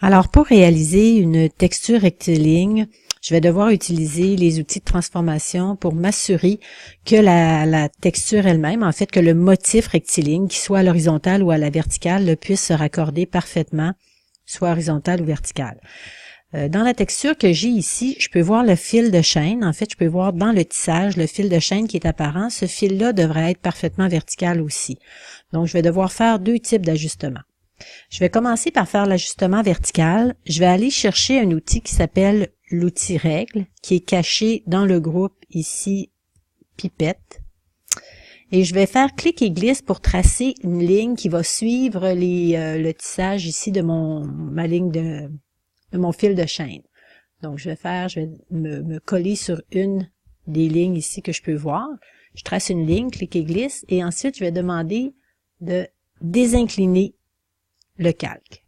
Alors, pour réaliser une texture rectiligne, je vais devoir utiliser les outils de transformation pour m'assurer que la texture elle-même, en fait, que le motif rectiligne, qu'il soit à l'horizontale ou à la verticale, puisse se raccorder parfaitement, soit horizontal ou vertical. Dans la texture que j'ai ici, je peux voir le fil de chaîne. En fait, je peux voir dans le tissage le fil de chaîne qui est apparent. Ce fil-là devrait être parfaitement vertical aussi. Donc, je vais devoir faire deux types d'ajustements. Je vais commencer par faire l'ajustement vertical. Je vais aller chercher un outil qui s'appelle l'outil règle, qui est caché dans le groupe ici, pipette. Et je vais faire clic et glisse pour tracer une ligne qui va suivre le tissage ici de ma ligne de mon fil de chaîne. Donc, je vais me coller sur une des lignes ici que je peux voir. Je trace une ligne, clic et glisse, et ensuite, je vais demander de désincliner le calque.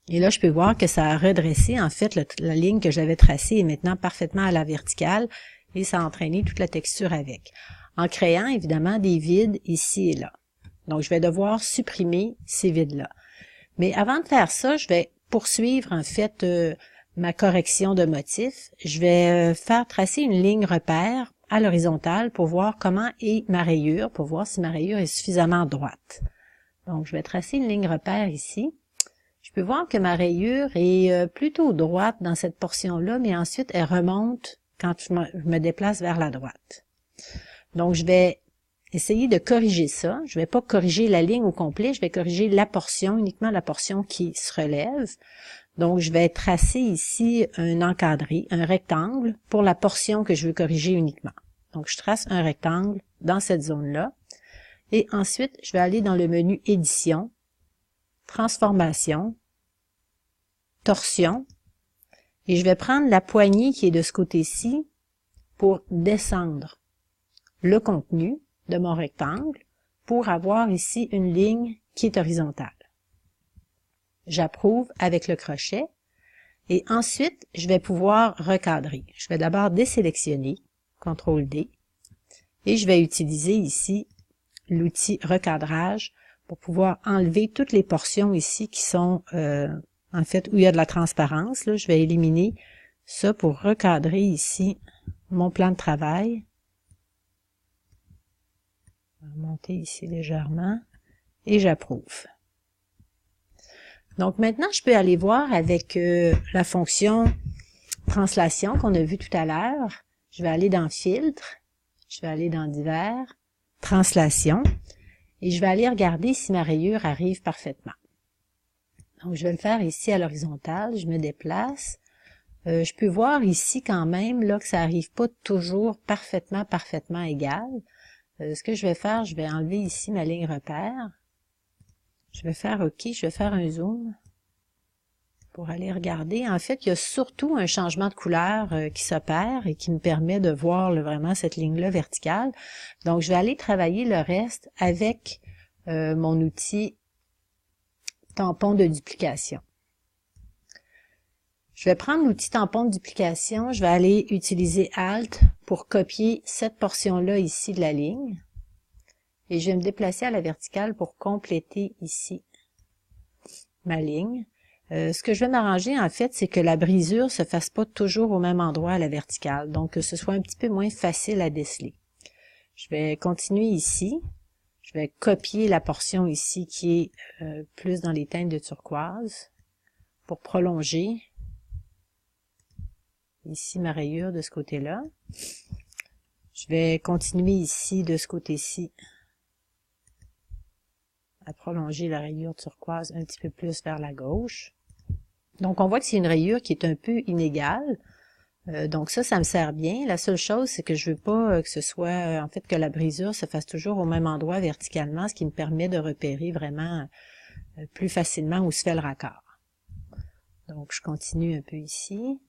Et là, je peux voir que ça a redressé. En fait, la ligne que j'avais tracée est maintenant parfaitement à la verticale et ça a entraîné toute la texture avec. En créant, évidemment, des vides ici et là. Donc, je vais devoir supprimer ces vides-là. Mais avant de faire ça, je vais poursuivre, en fait, ma correction de motif. Je vais faire tracer une ligne repère à l'horizontale pour voir comment est ma rayure, pour voir si ma rayure est suffisamment droite. Donc, je vais tracer une ligne repère ici. Je peux voir que ma rayure est plutôt droite dans cette portion-là, mais ensuite, elle remonte quand je me déplace vers la droite. Donc, je vais essayer de corriger ça. Je ne vais pas corriger la ligne au complet, je vais corriger la portion, uniquement la portion qui se relève. Donc, je vais tracer ici un encadré, un rectangle, pour la portion que je veux corriger uniquement. Donc, je trace un rectangle dans cette zone-là. Et ensuite, je vais aller dans le menu Édition, Transformation, Torsion, et je vais prendre la poignée qui est de ce côté-ci pour descendre le contenu de mon rectangle pour avoir ici une ligne qui est horizontale. J'approuve avec le crochet et ensuite, je vais pouvoir recadrer. Je vais d'abord désélectionner, CTRL-D, et je vais utiliser ici l'outil recadrage pour pouvoir enlever toutes les portions ici qui sont, en fait, où il y a de la transparence. Là, je vais éliminer ça pour recadrer ici mon plan de travail. Je vais monter ici légèrement et j'approuve. Donc maintenant, je peux aller voir avec la fonction translation qu'on a vue tout à l'heure. Je vais aller dans Filtre, je vais aller dans Divers, Translation, et je vais aller regarder si ma rayure arrive parfaitement. Donc je vais le faire ici à l'horizontale, je me déplace. Je peux voir ici quand même là que ça n'arrive pas toujours parfaitement égal. Ce que je vais faire, je vais enlever ici ma ligne repère. Je vais faire OK, je vais faire un zoom pour aller regarder. En fait, il y a surtout un changement de couleur qui s'opère et qui me permet de voir vraiment cette ligne-là verticale. Donc, je vais aller travailler le reste avec mon outil tampon de duplication. Je vais prendre l'outil tampon de duplication, je vais aller utiliser Alt pour copier cette portion-là ici de la ligne. Et je vais me déplacer à la verticale pour compléter ici ma ligne. Ce que je vais m'arranger, en fait, c'est que la brisure se fasse pas toujours au même endroit à la verticale, donc que ce soit un petit peu moins facile à déceler. Je vais continuer ici. Je vais copier la portion ici qui est plus dans les teintes de turquoise pour prolonger ici ma rayure de ce côté-là. Je vais continuer ici de ce côté-ci à prolonger la rayure turquoise un petit peu plus vers la gauche. Donc, on voit que c'est une rayure qui est un peu inégale. Donc ça me sert bien. La seule chose, c'est que je veux pas que ce soit, en fait, que la brisure se fasse toujours au même endroit verticalement, ce qui me permet de repérer vraiment plus facilement où se fait le raccord. Donc, je continue un peu ici.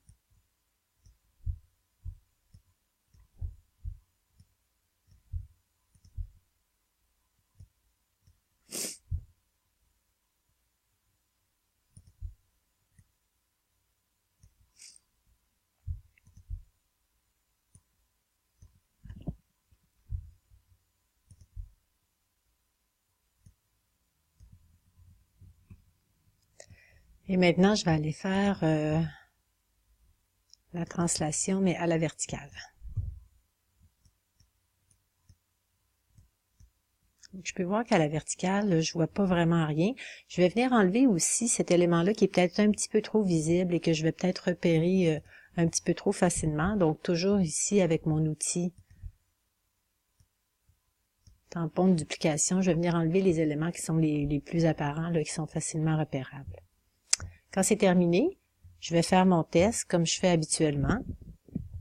Et maintenant, je vais aller faire la translation, mais à la verticale. Je peux voir qu'à la verticale, je vois pas vraiment rien. Je vais venir enlever aussi cet élément-là qui est peut-être un petit peu trop visible et que je vais peut-être repérer un petit peu trop facilement. Donc, toujours ici avec mon outil tampon de duplication, je vais venir enlever les éléments qui sont les plus apparents, là, qui sont facilement repérables. Quand c'est terminé, je vais faire mon test comme je fais habituellement.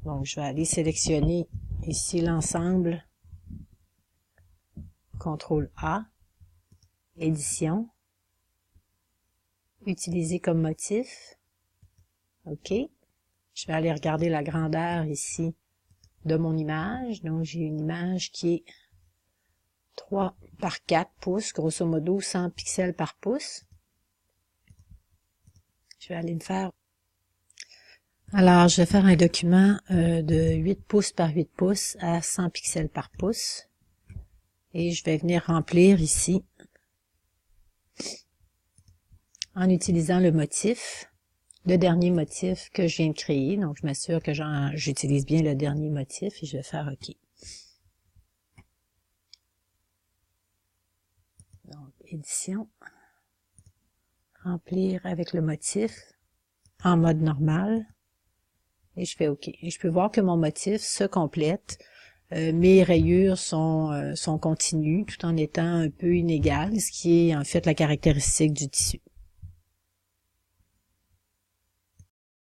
Donc, je vais aller sélectionner ici l'ensemble. CTRL A, édition, utiliser comme motif, OK. Je vais aller regarder la grandeur ici de mon image. Donc, j'ai une image qui est 3 par 4 pouces, grosso modo 100 pixels par pouce. Je vais aller me faire... Alors, je vais faire un document de 8 pouces par 8 pouces à 100 pixels par pouce. Et je vais venir remplir ici en utilisant le motif, le dernier motif que je viens de créer. Donc, je m'assure que j'utilise bien le dernier motif et je vais faire OK. Donc, édition, remplir avec le motif en mode normal et je fais OK. Et je peux voir que mon motif se complète. Mes rayures sont continues tout en étant un peu inégales, ce qui est en fait la caractéristique du tissu.